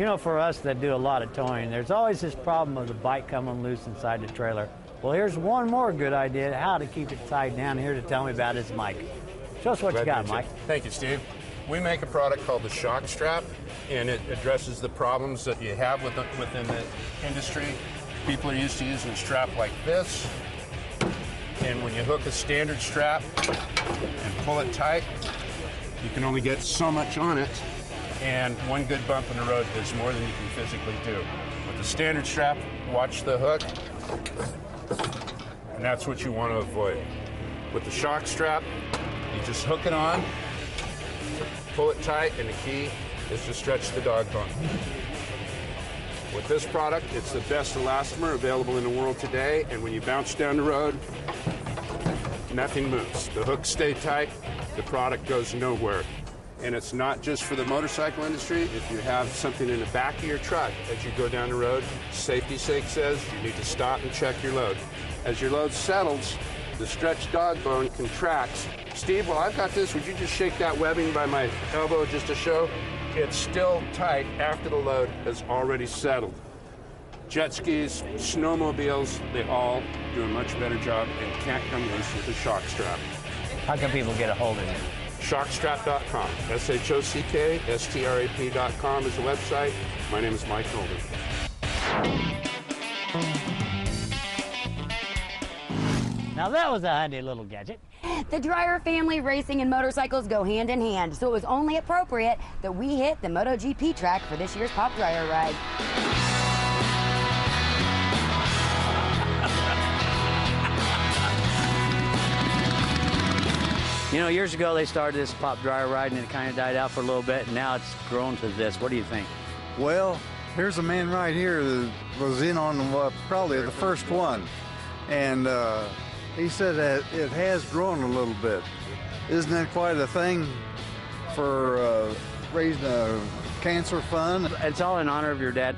You know, for us that do a lot of towing, there's always this problem of the bike coming loose inside the trailer. Well, here's one more good idea how to keep it tied down. Here to tell me about is Mike. Show us what you got, Mike. Thank you, Steve. We make a product called the Sharktrap, and it addresses the problems that you have within the industry. People are used to using a strap like this, and when you hook a standard strap and pull it tight, you can only get so much on it, and one good bump in the road is more than you can physically do. With the standard strap, watch the hook, and that's what you want to avoid. With the Sharktrap, you just hook it on, pull it tight, and the key is to stretch the dog bone. With this product, it's the best elastomer available in the world today, and when you bounce down the road, nothing moves. The hooks stay tight, the product goes nowhere. And it's not just for the motorcycle industry. If you have something in the back of your truck as you go down the road, safety's sake says you need to stop and check your load. As your load settles, the stretched dog bone contracts. Steve, while I've got this, would you just shake that webbing by my elbow just to show? It's still tight after the load has already settled. Jet skis, snowmobiles, they all do a much better job and can't come loose with a Sharktrap. How can people get a hold of you? Sharkstrap.com. SHOCKSTRAP.com is the website. My name is Mike Holden. Now that was a handy little gadget. The Dreyer family racing and motorcycles go hand in hand, so it was only appropriate that we hit the MotoGP track for this year's Pop Dreyer Ride. You know, years ago they started this Pop Dreyer Ride and it kind of died out for a little bit, and now it's grown to this. What do you think? Well, here's a man right here that was in on probably the first one, and he said that it has grown a little bit. Isn't that quite a thing for raising a cancer fund? It's all in honor of your dad.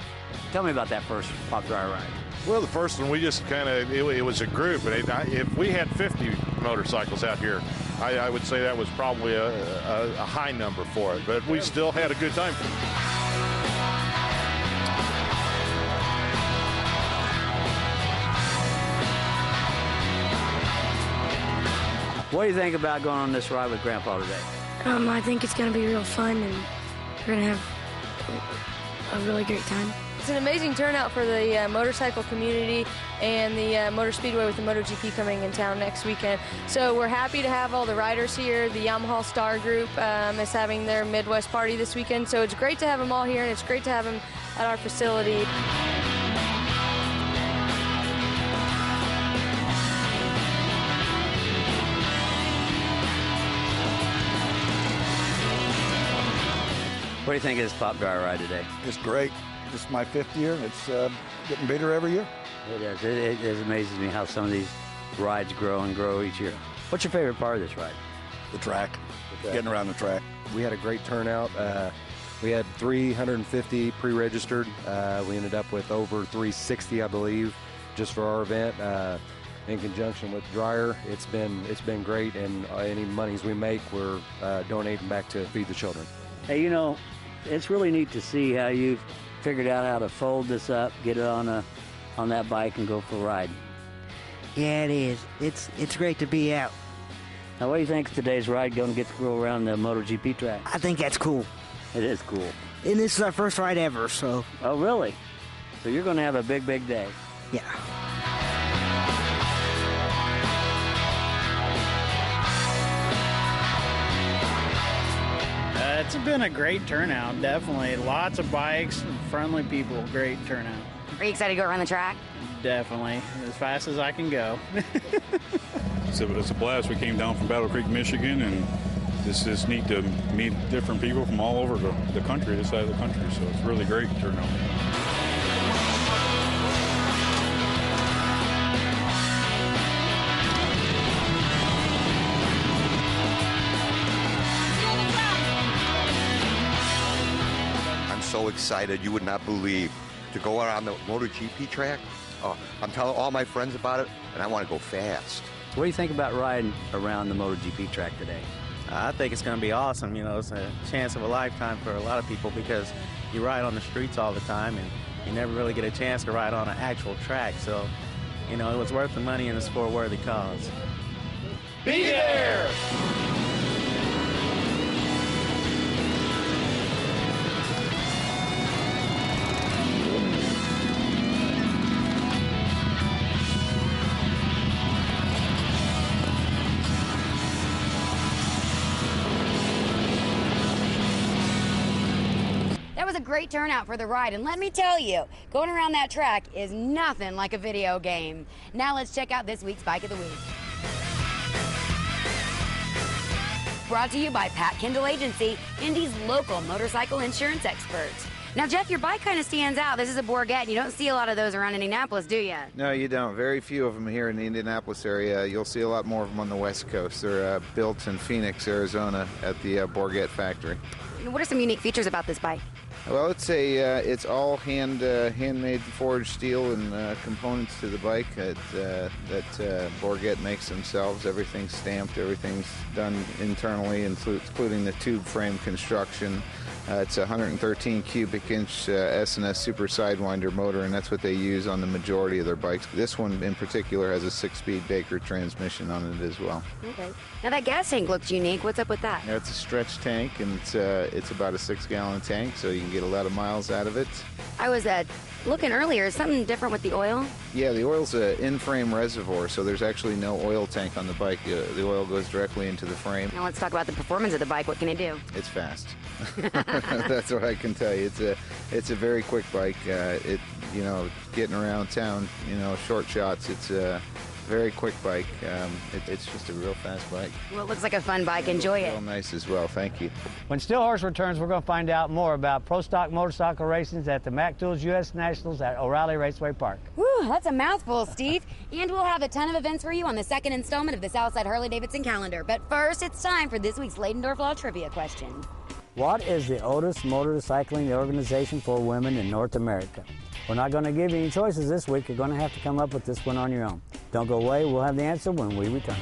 Tell me about that first Pop Dreyer Ride. Well, the first one, we just kind of, it was a group. But if we had 50 motorcycles out here, I would say that was probably a high number for it. But we still had a good time. What do you think about going on this ride with Grandpa today? I think it's going to be real fun, and we're going to have a really great time. It's an amazing turnout for the motorcycle community and the Motor Speedway with the MotoGP coming in town next weekend. So we're happy to have all the riders here. The Yamaha Star Group is having their Midwest party this weekend, so it's great to have them all here, and it's great to have them at our facility. What do you think of this Pop Dreyer Ride today? It's great. This is my 5th year, and it's getting bigger every year. It is. It amazes me how some of these rides grow and grow each year. What's your favorite part of this ride? The track, getting around the track. We had a great turnout. We had 350 pre-registered. We ended up with over 360, I believe, just for our event. In conjunction with Dreyer, it's been great, and any monies we make, we're donating back to Feed the Children. Hey, you know, it's really neat to see how you've figured out how to fold this up, get it on that bike, and go for a ride. Yeah, it is. It's great to be out. Now, what do you think today's ride going to get to go around the MotoGP track? I think that's cool. It is cool. And this is our first ride ever, so. Oh, really? So you're going to have a big, big day. Yeah. It's been a great turnout, definitely. Lots of bikes, friendly people, great turnout. Are you excited to go around the track? Definitely, as fast as I can go. So it's a blast. We came down from Battle Creek, Michigan, and it's just neat to meet different people from all over the country, this side of the country, so it's really great turnout. So excited, you would not believe, to go around the MotoGP track. I'm telling all my friends about it, and I want to go fast. What do you think about riding around the MotoGP track today? I think it's going to be awesome. You know, it's a chance of a lifetime for a lot of people because you ride on the streets all the time and you never really get a chance to ride on an actual track. So, you know, it was worth the money and it's for a worthy cause. Be there! That was a great turnout for the ride, and let me tell you, going around that track is nothing like a video game. Now let's check out this week's Bike of the Week. Brought to you by Pat Kendall Agency, Indy's local motorcycle insurance experts. Now, Jeff, your bike kind of stands out. This is a Bourget. You don't see a lot of those around Indianapolis, do you? No, you don't. Very few of them here in the Indianapolis area. You'll see a lot more of them on the West Coast. They're built in Phoenix, Arizona at the Bourget factory. What are some unique features about this bike? Well, it's all handmade forged steel and components to the bike that Bourget makes themselves. Everything's stamped, everything's done internally, including the tube frame construction. It's a 113 cubic inch S&S Super Sidewinder motor, and that's what they use on the majority of their bikes. This one in particular has a 6-speed Baker transmission on it as well. Okay. Now that gas tank looks unique. What's up with that? Yeah, it's a stretch tank, and it's about a 6-gallon tank, so you can get a lot of miles out of it. I was looking earlier. Is something different with the oil? Yeah, the oil's an in-frame reservoir, so there's actually no oil tank on the bike. The oil goes directly into the frame. Now let's talk about the performance of the bike. What can it do? It's fast. That's what I can tell you. It's a very quick bike. Getting around town, short shots. It's a very quick bike. It's just a real fast bike. Well, it looks like a fun bike. Enjoy it. Real nice as well. Thank you. When Stillhorse returns, we're going to find out more about pro stock motorcycle racing at the Mac Tools U.S. Nationals at O'Reilly Raceway Park. Whew, that's a mouthful, Steve. And we'll have a ton of events for you on the second installment of the Southside Harley-Davidson calendar. But first, it's time for this week's Leydendorf Law Trivia question. What is the oldest motorcycling organization for women in North America? We're not going to give you any choices this week. You're going to have to come up with this one on your own. Don't go away. We'll have the answer when we return.